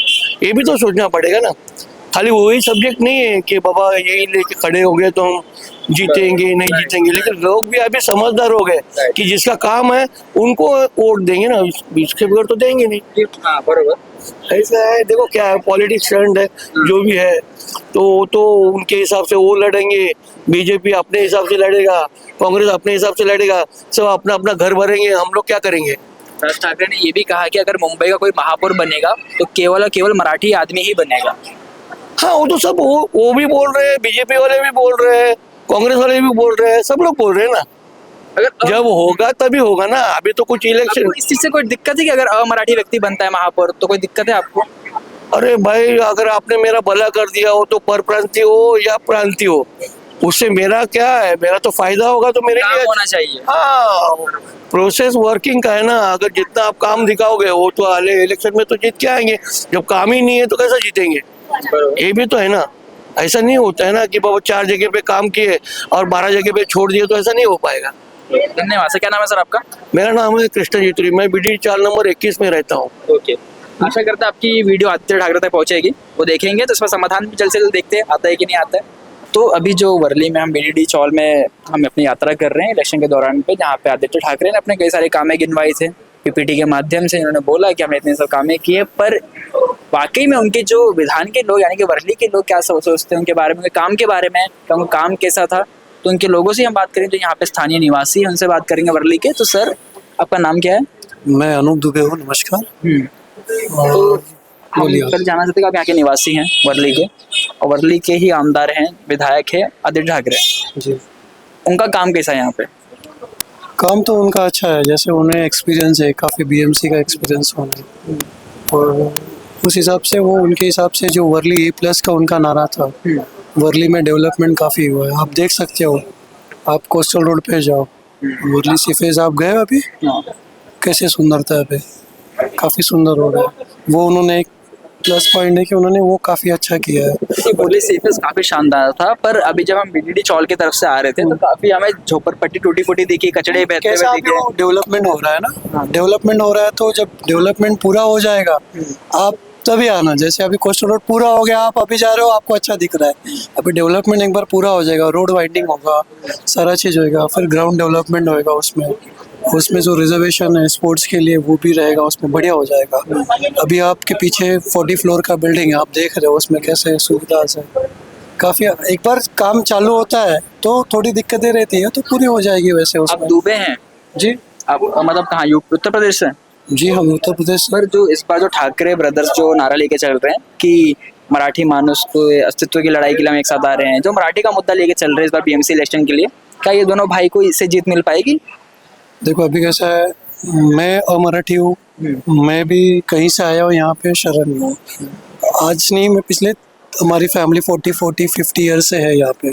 ये भी तो सोचना पड़ेगा ना। खाली वही सब्जेक्ट नहीं है कि बाबा यही लेके खड़े हो गए तो हम जीतेंगे नहीं जीतेंगे, लेकिन लोग भी अभी समझदार हो गए कि जिसका काम है उनको वोट देंगे ना, इसके बगैर तो देंगे नहीं। हाँ बरोबर। ऐसा है, देखो क्या है, पॉलिटिक्स ट्रेंड है जो भी है, तो उनके हिसाब से वो लड़ेंगे, बीजेपी अपने हिसाब से लड़ेगा, कांग्रेस अपने हिसाब से लड़ेगा, सब अपना अपना घर भरेंगे, हम लोग क्या करेंगे। राज ठाकरे ने ये भी कहा कि अगर मुंबई का कोई महापौर बनेगा तो केवल और केवल मराठी आदमी ही बनेगा। हाँ वो तो सब वो भी बोल रहे हैं, बीजेपी वाले भी बोल रहे हैं, कांग्रेस वाले भी बोल रहे हैं, सब लोग बोल रहे हैं ना। अगर जब होगा तभी होगा ना, अभी तो कुछ इलेक्शन। आपको इस चीज से कोई दिक्कत है कि अगर अमराठी व्यक्ति बनता है महापौर तो कोई दिक्कत है आपको? अरे भाई अगर आपने मेरा भला कर दिया हो तो परप्रांतीय हो या प्रांतीय हो, उससे मेरा क्या है, मेरा तो फायदा होगा तो मेरे काम लिए होना चाहिए। हाँ प्रोसेस वर्किंग का है ना। अगर जितना आप काम दिखाओगे वो तो अगले इलेक्शन में तो जीत के आएंगे, जब काम ही नहीं है तो कैसे जीतेंगे, ये भी तो है ना। ऐसा नहीं होता है ना कि बाबा 4 जगह पे काम किए और 12 जगह पे छोड़ दिए, तो ऐसा नहीं हो पाएगा। धन्यवाद सर। क्या नाम है सर आपका? मेरा नाम है कृष्ण जीतुरी, मैं BD 4 नंबर 21 में रहता हूँ। ओके। आशा करता है आपकी वीडियो आदित्य ठाकरे तक पहुंचेगी, वो देखेंगे तो इसका समाधान भी जल्द से जल्द देखते हैं आता है कि नहीं आता है। तो अभी जो वर्ली में हम BDD चौल में हम अपनी यात्रा कर रहे हैं इलेक्शन के दौरान पे, जहाँ पे आदित्य ठाकरे ने अपने कई सारे कामें गिनवाई थे, PPT के माध्यम से इन्होंने बोला कि हमने इतने सब कामें किए, पर वाकई में उनके जो विधान के लोग यानी कि वर्ली के लोग क्या सोचते हैं उनके बारे में, उनके काम के बारे में, क्या उनका काम कैसा था, तो उनके लोगों से हम बात करें जो यहाँ पे स्थानीय निवासी हैं, उनसे बात करेंगे वर्ली के। तो सर आपका नाम क्या है? मैं अनूप दुबे हूँ, नमस्कार। तो हम कल जाना चाहते हैं कि आप यहाँ के निवासी हैं वर्ली के, और वर्ली के ही आमदार हैं, विधायक है आदित्य ठाकरे जी। उनका काम कैसा है यहाँ पे? काम तो उनका अच्छा है, जैसे उन्हें एक्सपीरियंस है, काफ़ी BMC का एक्सपीरियंस होना है, और उस हिसाब से वो उनके हिसाब से जो वर्ली A+ का उनका नारा था, वर्ली में डेवलपमेंट काफ़ी हुआ है। आप देख सकते हो, आप कोस्टल रोड पे जाओ, वर्ली सीफेज आप गए अभी, कैसे सुंदरता है अभी, काफ़ी सुंदर हो रहा है। वो उन्होंने एक प्लस पॉइंट है कि उन्होंने वो काफ़ी अच्छा किया है। वर्ली सीफेस काफी शानदार था, पर अभी जब हम BDD चौल की तरफ से आ रहे थे तो काफी हमें झोपड़पट्टी टूटी फूटी दिखी, कचड़े बहते कैसा हुए दिखे। डेवलपमेंट हो रहा है ना, डेवलपमेंट हो रहा है, तो जब डेवलपमेंट पूरा हो जाएगा आप तभी आना। जैसे अभी कोस्टल रोड पूरा हो गया, आप अभी जा रहे हो, आपको अच्छा दिख रहा है, अभी डेवलपमेंट एक बार पूरा हो जाएगा, रोड वाइडनिंग होगा, सारा चीज़ होएगा, फिर ग्राउंड डेवलपमेंट होएगा, उसमें जो रिजर्वेशन है स्पोर्ट्स के लिए वो भी रहेगा, उसमें बढ़िया हो जाएगा। अभी आपके पीछे 40 फ्लोर का बिल्डिंग है, आप देख रहे हो उसमें कैसे सुविधा है, काफ़ी। एक बार काम चालू होता है तो थोड़ी दिक्कतें रहती है, तो पूरी हो जाएगी वैसे आप उसमें। दुबे हैं जी, आप मतलब कहाँ, उत्तर प्रदेश से? जी हम उत्तर प्रदेश। पर जो इस बार जो ठाकरे ब्रदर्स जो नारा लेके चल रहे हैं कि मराठी मानुस को अस्तित्व की लड़ाई के लिए हम एक साथ आ रहे हैं, जो मराठी का मुद्दा लेके चल रहे हैं इस बार BMC इलेक्शन के लिए, क्या ये दोनों भाई को इससे जीत मिल पाएगी? देखो अभी कैसा है, मैं अमराठी हूँ, मैं भी कहीं से आया हूँ यहाँ पे शरण में, आज नहीं, मैं पिछले हमारी फैमिली 40-50 ईयर से है यहाँ पे।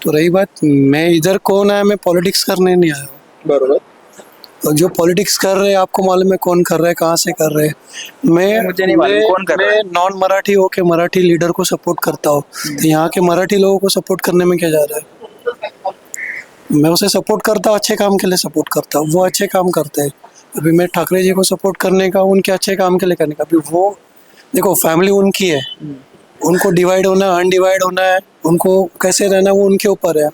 तो रही बात मैं इधर कौन आया, मैं पॉलिटिक्स करने नहीं आया हूँ। बरोबर। और जो पॉलिटिक्स कर रहे हैं आपको मालूम है कौन कर रहा है, कहाँ से कर रहे हैं। मुझे नहीं मालूम कौन कर रहा है। मैं नॉन मराठी हो के मराठी लीडर को सपोर्ट करता हूँ, तो यहाँ के मराठी लोगों को सपोर्ट करने में क्या जा रहा है। मैं उसे सपोर्ट करता हूँ, अच्छे काम के लिए सपोर्ट करता हूँ, वो अच्छे काम करते हैं। अभी मैं ठाकरे जी को सपोर्ट करने का, उनके अच्छे काम के लिए करने का। अभी वो देखो फैमिली उनकी है, उनको डिवाइड होना है, अनडिवाइड होना है, उनको कैसे रहना है वो उनके ऊपर है,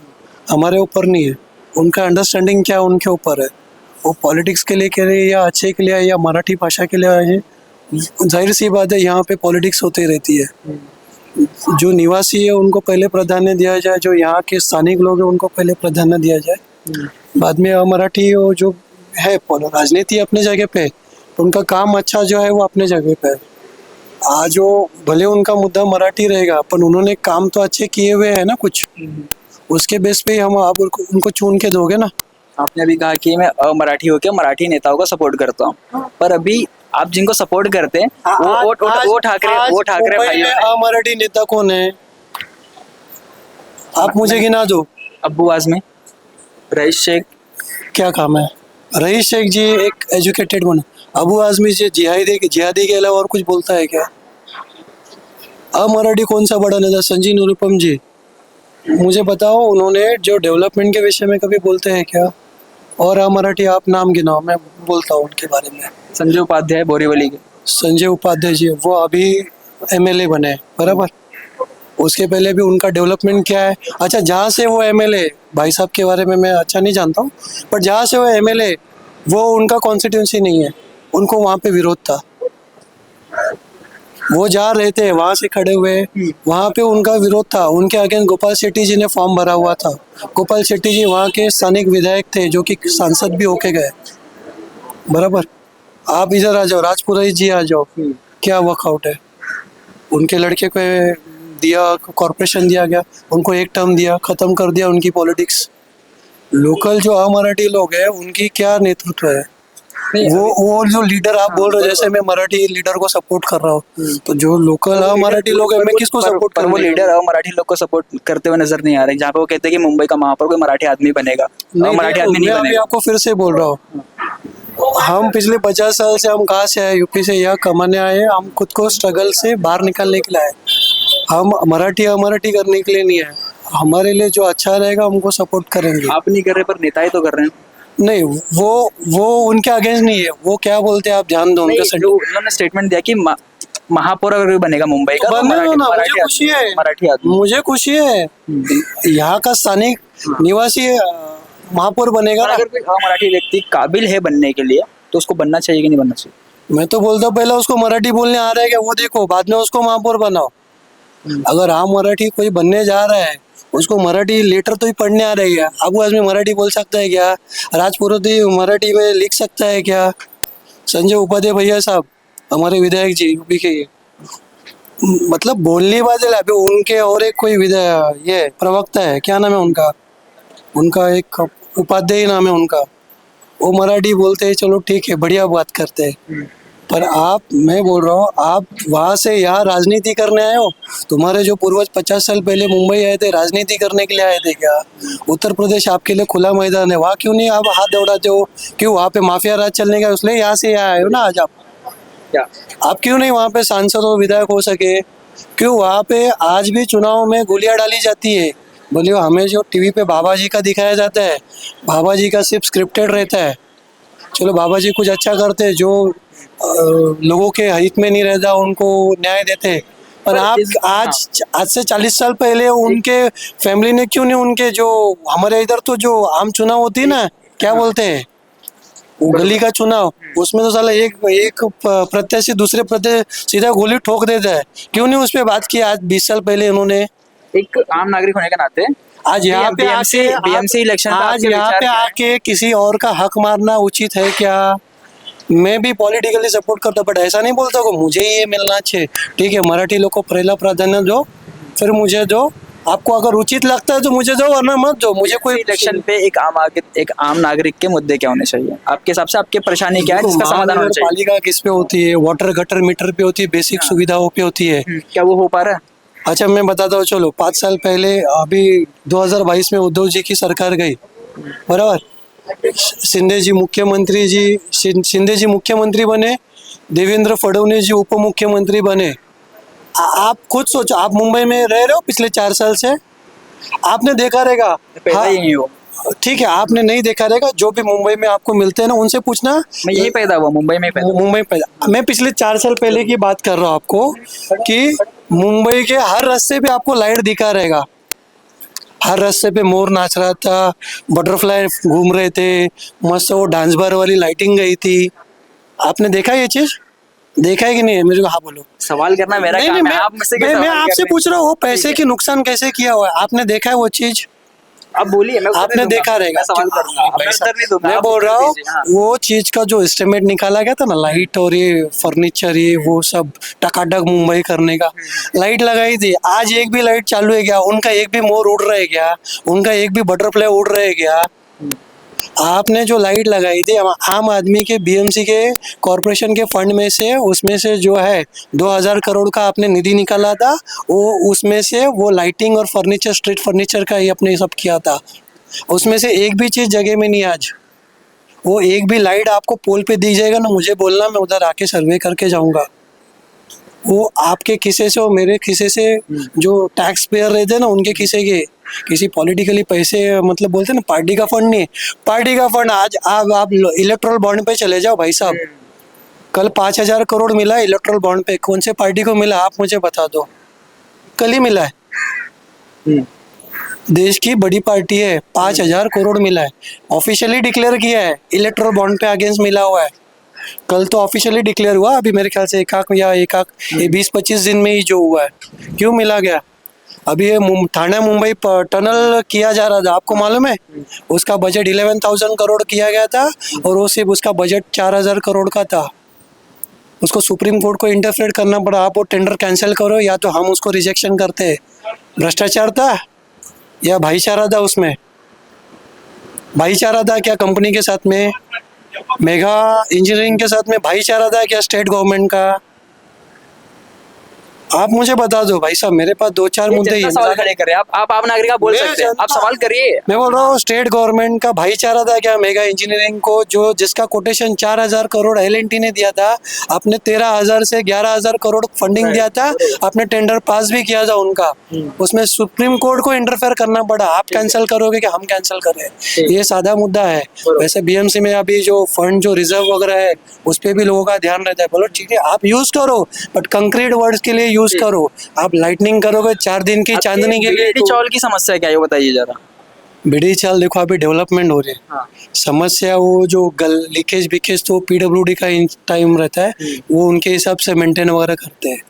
हमारे ऊपर नहीं है। उनका अंडरस्टैंडिंग क्या उनके ऊपर है, वो पॉलिटिक्स के लिए या अच्छे के लिए या मराठी भाषा के लिए है। जाहिर सी बात है यहाँ पे पॉलिटिक्स होती रहती है। जो निवासी है उनको पहले प्राधान्य दिया जाए, जो यहाँ के स्थानिक लोग हैं उनको पहले प्राधान्य दिया जाए, बाद में मराठी जो है राजनीति अपने जगह पे, उनका काम अच्छा जो है वो अपने जगह पे है। आज वो भले उनका मुद्दा मराठी रहेगा पर उन्होंने काम तो अच्छे किए हुए हैं ना कुछ, उसके बेस पे हम आप उनको चुन के दोगे ना। आपने अभी कहा कि मैं अमराठी होकर मराठी नेताओं का सपोर्ट करता हूँ, पर अभी आप जिनको सपोर्ट करते हैं वो ठाकरे मुंबई भाई में अमराठी नेता कौन है, आप मुझे गिना दो। अब्बू आजमी, रईस शेख। क्या काम है रईस शेख जी, एक एजुकेटेड बना। अबू आजमी जी जिहादी के अलावा और कुछ बोलता है क्या? अमराठी कौन सा बड़ा नेता? संजीव निरुपम जी, मुझे बताओ उन्होंने जो डेवलपमेंट के विषय में कभी बोलते हैं क्या? और अमराठी आप नाम गिनाओ, मैं बोलता हूँ उनके बारे में। संजय उपाध्याय बोरीवली के। संजय उपाध्याय जी वो अभी एमएलए बने, बराबर। उसके पहले भी उनका डेवलपमेंट क्या है? अच्छा, जहाँ से वो एमएलए, भाई साहब के बारे में मैं अच्छा नहीं जानता हूँ, पर जहाँ से वो एमएलए, वो उनका कॉन्स्टिट्यूंसी नहीं है, उनको वहाँ पे विरोध था। वो जहाँ रहते हैं वहाँ से खड़े हुए, वहाँ पे उनका विरोध था। उनके अगेंस्ट गोपाल शेट्टी जी ने फॉर्म भरा हुआ था। गोपाल शेट्टी जी वहाँ के स्थानिक विधायक थे जो कि सांसद भी होके गए, बराबर। आप इधर आ जाओ, राजपुरोहित जी आ जाओ, क्या वर्कआउट है? उनके लड़के को दिया, कॉर्पोरेशन दिया गया, उनको एक टर्म दिया, खत्म कर दिया उनकी पॉलिटिक्स। लोकल जो अमराठी लोग हैं उनकी क्या नेतृत्व है? वो जो लीडर आप बोल रहे हो, जैसे मैं मराठी लीडर को सपोर्ट कर रहा हूँ, तो जो लोकल मराठी लोग हैं मैं किसको सपोर्ट कर? वो लीडर मराठी लोग को सपोर्ट करते हुए नजर नहीं आ रहे, जहाँ पे वो कहते हैं कि मुंबई का महापौर कोई मराठी आदमी बनेगा। मराठी आदमी नहीं बनेगा। आपको फिर से बोल रहा हूँ, हम पिछले 50 साल से हम कहाँ से आए? यूपी से। यहाँ कमाने आए, हम खुद को स्ट्रगल से बाहर निकालने के लिए आए। हम मराठी करने के लिए नहीं आए। हमारे लिए जो अच्छा रहेगा हमको सपोर्ट करेंगे। आप नहीं कर रहे पर नेता ही तो कर रहे हैं। नहीं, वो उनके अगेंस्ट नहीं है। वो क्या बोलते हैं आप ध्यान दो उनका। उन्होंने स्टेटमेंट दिया कि महापौर अगर बनेगा मुंबई का तो बनने दो ना, मुझे खुशी है। मराठी आदमी, मुझे खुशी है यहाँ का स्थानिक निवासी महापौर बनेगा ना। अगर कोई अमराठी व्यक्ति काबिल है बनने के लिए तो उसको बनना चाहिए कि नहीं बनना चाहिए? मैं तो बोलता हूँ पहले उसको मराठी बोलने आ रहा है क्या वो देखो, बाद में उसको महापौर बनाओ। अगर आप मराठी कोई बनने जा रहा है, उसको मराठी लेटर तो ही पढ़ने आ रही है। अबू आजमी मराठी बोल सकता है क्या? राजपुरोहित मराठी में लिख सकता है क्या? संजय उपाध्याय भैया साहब हमारे विधायक जी यूपी के, मतलब बोलने बात है। अभी उनके और एक कोई विधायक ये प्रवक्ता है, क्या नाम है उनका एक उपाध्याय नाम है उनका, वो मराठी बोलते हैं, चलो ठीक है, बढ़िया बात करते हैं। पर मैं बोल रहा हूँ, आप वहाँ से यहाँ राजनीति करने आए हो? तुम्हारे जो पूर्वज 50 साल पहले मुंबई आए थे, राजनीति करने के लिए आए थे क्या? उत्तर प्रदेश आपके लिए खुला मैदान है, वहाँ क्यों नहीं आप हाथ दौड़ाते हो? क्यों वहाँ पे माफिया राज चलने का, इसलिए यहाँ से यहाँ आए हो ना आज आप। क्या आप क्यों नहीं वहाँ पे सांसद और विधायक हो सके? क्यों वहाँ पे आज भी चुनाव में गोलियां डाली जाती है? बोलिए, हमें जो टीवी पे बाबा जी का दिखाया जाता है, बाबा जी का सिर्फ स्क्रिप्टेड रहता है। चलो बाबा जी कुछ अच्छा करते हैं, जो लोगों के हित में नहीं रहता उनको न्याय देते, पर आप आज से 40 साल पहले उनके फैमिली ने क्यों नहीं, उनके जो हमारे इधर तो जो आम चुनाव होती है ना, क्या बोलते हैं गली का चुनाव, उसमें तो साला एक प्रत्याशी दूसरे प्रत्याशी सीधा गोली ठोक देता है। क्यों नहीं उस पर बात की आज 20 साल पहले उन्होंने? एक आम नागरिक होने के नाते आज यहाँ पे बीएमसी इलेक्शन आज यहाँ पे आके किसी और का हक मारना उचित है क्या? मैं भी पॉलिटिकली सपोर्ट करता, बट ऐसा नहीं बोलता को मुझे ये मिलना चाहिए। ठीक है, मराठी लोग को पहला प्राधान्य दो, फिर मुझे दो। आपको अगर उचित लगता है तो मुझे दो, वरना मत दो। मुझे कोई इलेक्शन पे एक आम नागरिक के मुद्दे क्या होने चाहिए आपके हिसाब से? आपकी परेशानी क्या है जिसका समाधान होना चाहिए? पालिका किस पे होती है? वाटर गटर मीटर पे होती है, बेसिक सुविधाओं पे होती है। क्या वो हो पा रहा है? अच्छा, मैं बताता हूँ। चलो 5 साल पहले, अभी 2022 में उद्धव जी की सरकार गई, बराबर। शिंदे जी मुख्यमंत्री बने, देवेंद्र फडणवीस जी उप मुख्यमंत्री बने। आप खुद सोचो, आप मुंबई में रह रहे हो पिछले 4 साल से, आपने देखा रहेगा। ठीक है, आपने नहीं देखा रहेगा, जो भी मुंबई में आपको मिलते हैं ना, उनसे पूछना। मैं यही पैदा हुआ, मुंबई में पैदा। मैं पिछले 4 साल पहले की बात कर रहा हूँ आपको, कि मुंबई के हर रास्ते पे आपको लाइट दिखा रहेगा। हर रास्ते पे मोर नाच रहा था, बटरफ्लाई घूम रहे थे, मस्त वो डांस बार वाली लाइटिंग गई थी। आपने देखा ये चीज? देखा है कि नहीं? मुझे हाँ बोलो। सवाल करना मेरा नहीं काम नहीं, है, आप मुझसे मैं आपसे पूछ रहा हूँ वो पैसे की नुकसान कैसे किया हुआ है, आपने देखा है वो चीज? अब बोलिए, मैं उत्तर आपने नहीं दूंगा। देखा रहेगा। मैं सवाल करूंगा, अब मैं उत्तर नहीं दूंगा, मैं आप बोल उत्तर रहा हूँ दीजिए, हाँ। वो चीज का जो एस्टिमेट निकाला गया था ना, लाइट और ये फर्नीचर ये वो सब टकाटक मुंबई करने का, लाइट लगाई थी, आज एक भी लाइट चालू है क्या? उनका एक भी मोर उड़ रहे क्या? उनका एक भी बटरफ्लाई उड़ रहे क्या? आपने जो लाइट लगाई थी आम आदमी के बीएमसी के कॉरपोरेशन के फंड में से, उसमें से जो है 2000 करोड़ का आपने निधि निकाला था, वो उसमें से वो लाइटिंग और फर्नीचर, स्ट्रीट फर्नीचर का ही अपने सब किया था। उसमें से एक भी चीज जगह में नहीं आज। वो एक भी लाइट आपको पोल पे दी जाएगा ना, मुझे बोलना, मैं उधर आके सर्वे करके जाऊंगा। वो आपके खिसे से और मेरे खिसे से, जो टैक्स पेयर रहते हैं ना उनके खिसे के, किसी पॉलिटिकली पैसे, मतलब बोलते हैं ना पार्टी का फंड नहीं, पार्टी का फंड। आज आप इलेक्ट्रल बॉन्ड पे चले जाओ भाई साहब, कल 5000 करोड़ मिला इलेक्ट्रल बॉन्ड पे, कौन से पार्टी को मिला आप मुझे बता दो, कल ही मिला है। देश की बड़ी पार्टी है, 5000 करोड़ मिला है, ऑफिशियली डिक्लेयर किया है, इलेक्ट्रल बॉन्ड पे अगेंस्ट मिला हुआ है, कल तो ऑफिशियली डिक्लेयर हुआ, अभी मेरे ख्याल से एक 20-25 दिन में ही जो हुआ है। क्यों मिला गया? अभी ये ठाणे मुंबई टनल किया जा रहा था, आपको मालूम है? उसका बजट 11,000 करोड़ किया गया था और वो सिर्फ उसका बजट 4000 करोड़ का था। उसको सुप्रीम कोर्ट को इंटरफेयर करना पड़ा, आप वो टेंडर कैंसिल करो या तो हम उसको रिजेक्शन करते हैं। भ्रष्टाचार था या भाईचारा था? उसमें भाईचारा था क्या कंपनी के साथ में? मेगा इंजीनियरिंग के साथ में भाईचारा था क्या स्टेट गवर्नमेंट का? आप मुझे बता दो भाई साहब, मेरे पास 2-4 मुद्दे जनता हैं। सवाल खड़े कर रहे हैं, आप नागरिक आप बोल मैं सकते हैं, आप जनता- सवाल करिए। मैं बोल रहा हूँ स्टेट गवर्नमेंट का भाईचारा था क्या मेगा इंजीनियरिंग को, जो जिसका कोटेशन 4000 करोड़ एलएनटी ने दिया था, आपने 13,000 से 11,000 करोड़ फंडिंग दिया था, आपने टेंडर पास भी किया था उनका, उसमें सुप्रीम कोर्ट को इंटरफेयर करना पड़ा। आप कैंसिल करोगे कि हम कैंसिल करें? ये सादा मुद्दा है। वैसे बीएमसी में अभी जो फंड जो रिजर्व वगैरह है उस पर भी लोगों का ध्यान रहता है। बोलो ठीक है आप यूज करो, बट कंक्रीट वर्ड्स के लिए यूज करो। आप लाइटनिंग करोगे 4 दिन की चांदनी के लिए बीडी चौल की समस्या क्या है ये बताइए जरा। बिड़ी चाल देखो अभी डेवलपमेंट हो रही है। हाँ। समस्या वो जो लीकेज विकेज तो पीडब्ल्यूडी का टाइम रहता है, वो उनके हिसाब से मेंटेन वगैरह करते हैं।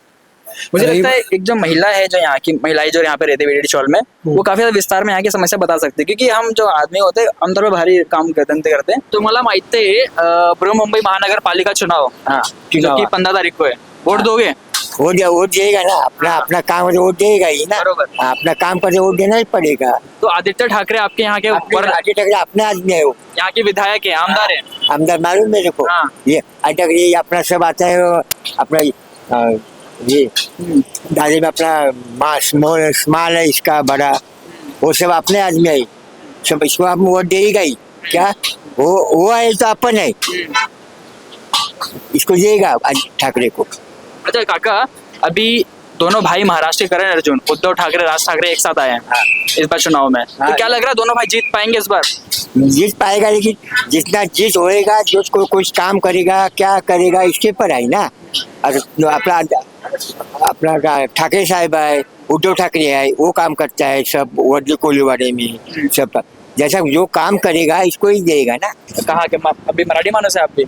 मुझे रही- लगता है एक जो महिला है, जो यहाँ की महिलाएं जो यहाँ पे रहती है बीडी चौल में, वो काफी ज्यादा विस्तार में यहाँ की समस्या बता सकते हैं, क्योंकि हम जो आदमी होते हैं आमतौर पर भारी काम करते हैं। तो मला माहिती है बृहन्मुंबई महानगरपालिका चुनाव जो कि 15 तारीख को है, वोट दोगे? वोट देगा ना, अपना काम है, वोट देगा ही ना। बरोबर। अपना काम करके वोट देना ही पड़ेगा। तो आदित्य ठाकरे आपके यहाँ के आगे तक अपने आदमी है वो, यहाँ के विधायक है, आमदार है। आमदार मालूम मेरे को। हाँ। ये अटक ये अपना सब आता है वो, अपना ये दादी में अपना स्माल है इसका बड़ा, वो सब अपने आदमी है सब, इसको हम वोट देगा ही क्या? वो है तो अपन है, इसको देगा ठाकरे को। अच्छा काका, अभी दोनों भाई महाराष्ट्र के करण अर्जुन, उद्धव ठाकरे, राज ठाकरे एक साथ आए हैं इस बार चुनाव में, तो क्या लग रहा है दोनों भाई जीत पाएंगे इस बार? जीत पाएगा, लेकिन जितना जीत होएगा, जो उसको कुछ काम करेगा क्या करेगा इसके पर है ना। अपना ठाकरे साहब है, उद्धव ठाकरे है, वो काम करता है सब वर्दी कोलीवाड़े में सब, जैसा जो काम करेगा इसको ही देगा ना। कहाँ के अभी मराठी मानुस है आप भी?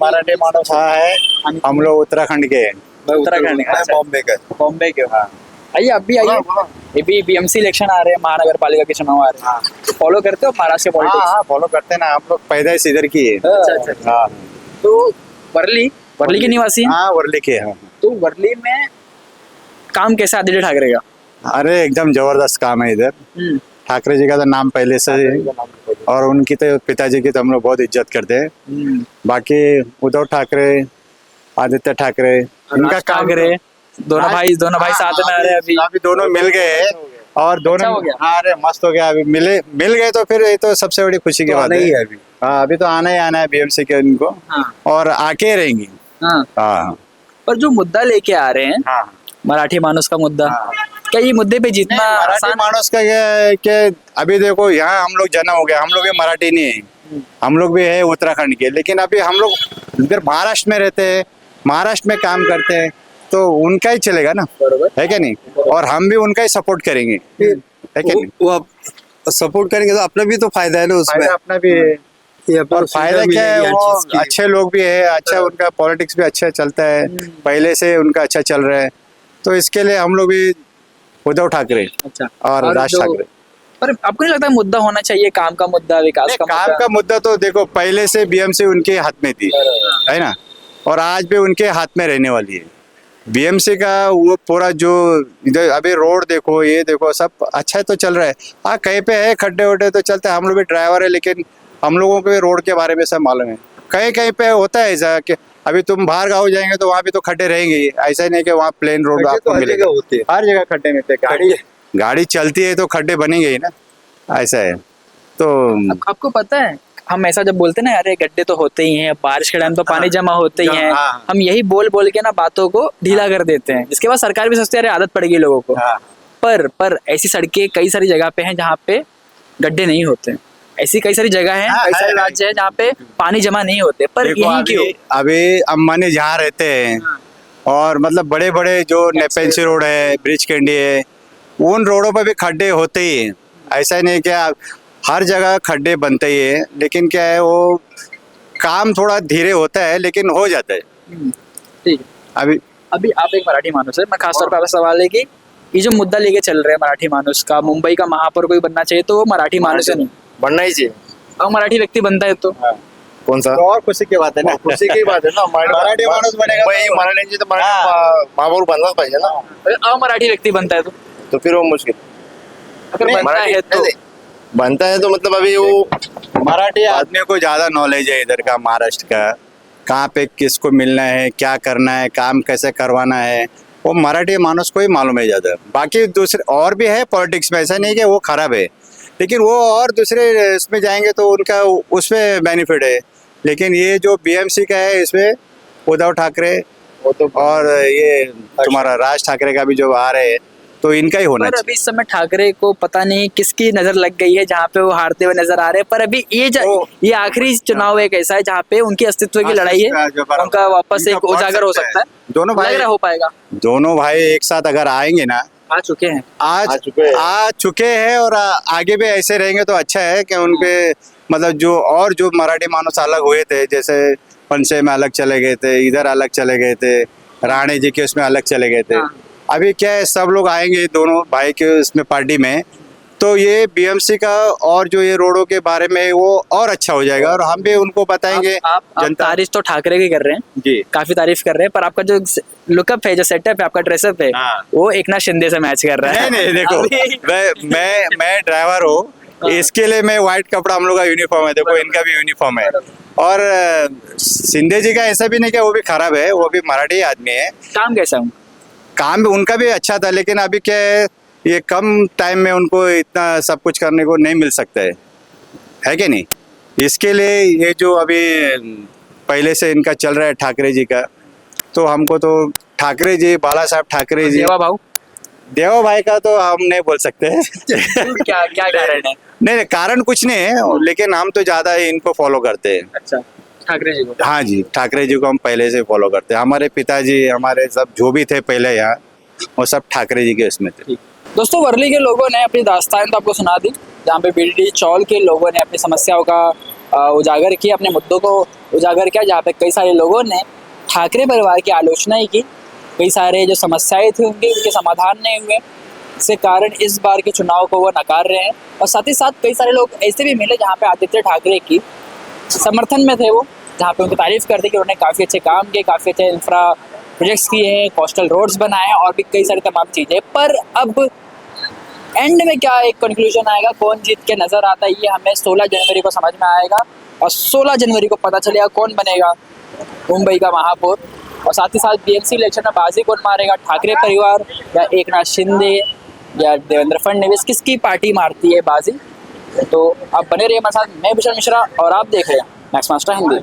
मराठी माणूस हा है, हम लोग उत्तराखंड के हैं। उत्तराखंड का? अच्छा। बॉम्बे का। बॉम्बे के हो? आइए अभी आइए, अभी बीएमसी इलेक्शन आ रहे हैं, महानगर पालिका के चुनाव आ रहे हैं, तो फॉलो करते हो महाराष्ट्र के पॉलिटिक्स? हाँ फॉलो करते हैं ना, हम लोग पैदा इस इधर की है। अच्छा। हाँ तो वर्ली के निवासी हैं? हाँ वर्ली के हैं। तो वर्ली में काम कैसा आदित्य ठाकरे का? अरे एकदम जबरदस्त काम है इधर। ठाकरे जी का तो नाम पहले से है और उनकी तो पिताजी की तो हम लोग बहुत इज्जत करते हैं। बाकी उद्धव ठाकरे, आदित्य ठाकरे, इनका राज काम ठाकरे, दोनों भाई साथ में आ रहे हैं अभी। अभी दोनों मिल गए हैं और अच्छा दोनों हो गया। हाँ अरे मस्त हो गया। अभी मिल गए तो फिर ये तो सबसे बड़ी खुशी की बात है। अभी हाँ अभी तो आना ही आना है बीएमसी के इनको, हाँ। और आके रहेंगे। हाँ। हाँ पर जो मुद्दा लेके आ रहे हैं, हाँ मराठी मानुस का मुद्दा, क्या ये मुद्दे पे जीतना मराठी आसान? मानुस का क्या है कि अभी देखो यहाँ हम लोग जन्म हो गया, हम लोग भी मराठी नहीं है, हम लोग भी है उत्तराखंड के, लेकिन अभी हम लोग इधर महाराष्ट्र में रहते हैं, महाराष्ट्र में काम करते हैं, तो उनका ही चलेगा ना, है क्या नहीं? और हम भी उनका ही सपोर्ट करेंगे। है कि नहीं? वो आप सपोर्ट करेंगे तो अपना भी तो फायदा है ना उसमें। फायदा अपना भी है। ये अपना और फायदा क्या है, वो अच्छे लोग भी है, अच्छा उनका पॉलिटिक्स भी अच्छा चलता है, पहले से उनका अच्छा चल रहा है, तो इसके लिए हम लोग भी उद्धव ठाकरे अच्छा और राज जो- ठाकरे। पर आपको नहीं लगता मुद्दा होना चाहिए, काम का मुद्दा, विकास का काम मुद्दा? का मुद्दा तो देखो पहले से बीएमसी उनके हाथ में थी, है ना, और आज भी उनके हाथ में रहने वाली है। बीएमसी का वो पूरा जो इधर अभी रोड देखो, ये देखो, सब अच्छा तो चल रहा है। हाँ कहीं पे है खड्डे वड्डे तो चलते हैं, हम लोग भी ड्राइवर है, लेकिन हम लोगों को भी रोड के बारे में सब मालूम है। कहीं कहीं पे होता है ऐसा कि अभी तुम बाहर गाँव जाएंगे तो वहाँ भी तो खड्डे रहेंगे ही, ऐसा ही नहीं कि वहाँ प्लेन रोड आपको मिलेगा। होते हैं। हर जगह खड्डे मिलते हैं, गाड़ी चलती है तो खड्डे बनेंगे ही ना, ऐसा है। तो आपको पता है, हम ऐसा जब बोलते हैं ना, अरे गड्ढे तो होते ही हैं, बारिश के टाइम तो पानी जमा होते ही हैं, हाँ। हम यही बोल बोल के ना बातों को ढीला कर देते हैं। इसके बाद सरकार भी सोचती है अरे आदत पड़ गई लोगों को। हाँ। पर ऐसी सड़कें कई सारी जगह पे हैं जहाँ पे गड्ढे नहीं होते। ऐसी कई सारी जगह हैं, हाँ, कई सारे है। राज्य हैं जहाँ पे पानी जमा नहीं होते, पर देखो यही क्यों? अभी अंबानी जहाँ रहते हैं और मतलब बड़े बड़े जो नेपेंसी रोड है, ब्रिज कैंडी है, उन रोडों पर भी खड्डे होते ही हैं। ऐसा ही नहीं क्या हर जगह खड्डे बनते ही है, लेकिन क्या है वो काम थोड़ा धीरे होता है लेकिन हो जाता है। ठीक है। अभी अभी आप एक मराठी मानुस है, मैं खासतौर पर आपका सवाल है कि ये जो मुद्दा लेके चल रहे हैं मराठी मानुस का, मुंबई का महापौर कोई बनना चाहिए तो वो मराठी मानुस है नहीं, बनना ही चाहिए। अब मराठी व्यक्ति बनता है तो कौन सा? तो और खुशी की बात है ना, खुशी की बात है ना, मराठी माणूस बनेगा मुंबई तो- मराठ्यांची तर मराठी महापौर बनलाच पाहिजे ना, अमराठी व्यक्ति बनता है तो फिर वो मुश्किल। अगर बनता मराठी है तो नहीं, बनता है तो मतलब अभी वो मराठी आदमी को ज्यादा नॉलेज है इधर का, महाराष्ट्र का, कहाँ पे किसको मिलना है, क्या करना है, काम कैसे करवाना है, वो मराठी मानुस को ही मालूम है ज्यादा। बाकी दूसरे और भी है पॉलिटिक्स में, ऐसा नहीं कि वो खराब है, लेकिन वो और दूसरे इसमें जाएंगे तो उनका उसमें बेनिफिट है। लेकिन ये जो बीएमसी का है इसमें उद्धव ठाकरे वो तो और ये तुम्हारा राज ठाकरे का भी जो आ रहे हैं, तो इनका ही होना पर चाहिए। अभी इस समय ठाकरे को पता नहीं किसकी नजर लग गई है जहाँ पे वो हारते हुए नजर आ रहे हैं। पर अभी ये आखिरी चुनाव एक ऐसा है जहाँ पे उनकी अस्तित्व की लड़ाई है, उनका वापस एक उजागर हो सकता है। दोनों लग भाई रहा हो पाएगा, दोनों भाई एक साथ अगर आएंगे ना, आ चुके हैं। आ चुके हैं और आगे भी ऐसे रहेंगे तो अच्छा है कि उनके मतलब जो मराठी मानुस अलग हुए थे, जैसे पंचे में अलग चले गए थे, इधर अलग चले गए थे, राणे जी के उसमें अलग चले गए थे। हाँ। अभी क्या है, सब लोग आएंगे दोनों भाई के उसमें पार्टी में, तो ये बीएमसी का और जो ये रोडों के बारे में वो और अच्छा हो जाएगा, और हम भी उनको बताएंगे। आप जनता तारीफ तो ठाकरे की कर रहे हैं, जी काफी तारीफ कर रहे हैं, पर आपका जो लुकअप है, जो सेटअप है, आपका ड्रेसअप है, हाँ। वो एकनाथ शिंदे से मैच कर रहा है। नहीं देखो, अभी- मैं ड्राइवर हूँ, इसके लिए मैं व्हाइट कपड़ा, हम लोग का यूनिफॉर्म है, देखो इनका भी यूनिफॉर्म है। और शिंदे जी का ऐसा भी नहीं कि वो भी खराब है, वो भी मराठी आदमी है, काम कैसा है? काम भी उनका भी अच्छा था, लेकिन अभी क्या है, ये कम टाइम में उनको इतना सब कुछ करने को नहीं मिल सकता है कि नहीं। इसके लिए ये जो अभी पहले से इनका चल रहा है ठाकरे जी का, तो हमको तो ठाकरे जी, बाला साहब ठाकरे जी, देवा भाऊ देवा भाई का तो हम नहीं बोल सकते क्या क्या कारण है? नहीं, कारण कुछ नहीं है, लेकिन हम तो ज्यादा इनको फॉलो करते हैं। अच्छा, ठाकरे जी को। हाँ जी, ठाकरे जी को हम पहले से फॉलो करते हैं। हमारे पिताजी, हमारे सब जो भी थे पहले यहाँ, वो सब ठाकरे जी के उसमें थे। दोस्तों, वर्ली के लोगों ने अपनी दास्तान तो आपको सुना दी, जहाँ पे बीडी चौल के लोगों ने अपनी समस्याओं का उजागर किया, अपने मुद्दों को उजागर किया, जहाँ पे कई सारे लोगों ने ठाकरे परिवार की आलोचना ही की। कई सारे जो समस्याएं थी उनके समाधान नहीं हुए, इसके कारण इस बार के चुनाव को वो नकार रहे हैं। और साथ ही साथ कई सारे लोग ऐसे भी मिले जहाँ पे आदित्य ठाकरे की समर्थन में थे, वो जहाँ पे उनकी तारीफ करते कि उन्होंने काफ़ी अच्छे काम किए, काफ़ी अच्छे इंफ्रा प्रोजेक्ट्स किए हैं, कोस्टल रोड्स बनाए हैं और भी कई सारी तमाम चीज़ें। पर अब एंड में क्या एक कंक्लूजन आएगा, कौन जीत के नज़र आता है, ये हमें 16 जनवरी को समझ में आएगा। और 16 जनवरी को पता चलेगा कौन बनेगा मुंबई का महापौर। और साथ ही साथ बीएमसी इलेक्शन में बाजी कौन मारेगा, ठाकरे परिवार या एकनाथ शिंदे या देवेंद्र फडणवीस, किसकी पार्टी मारती है बाजी। तो आप बने रहिए हमारे साथ। मैं विशाल मिश्रा और आप देख रहे हैं मैक्स मास्टर हिंदी।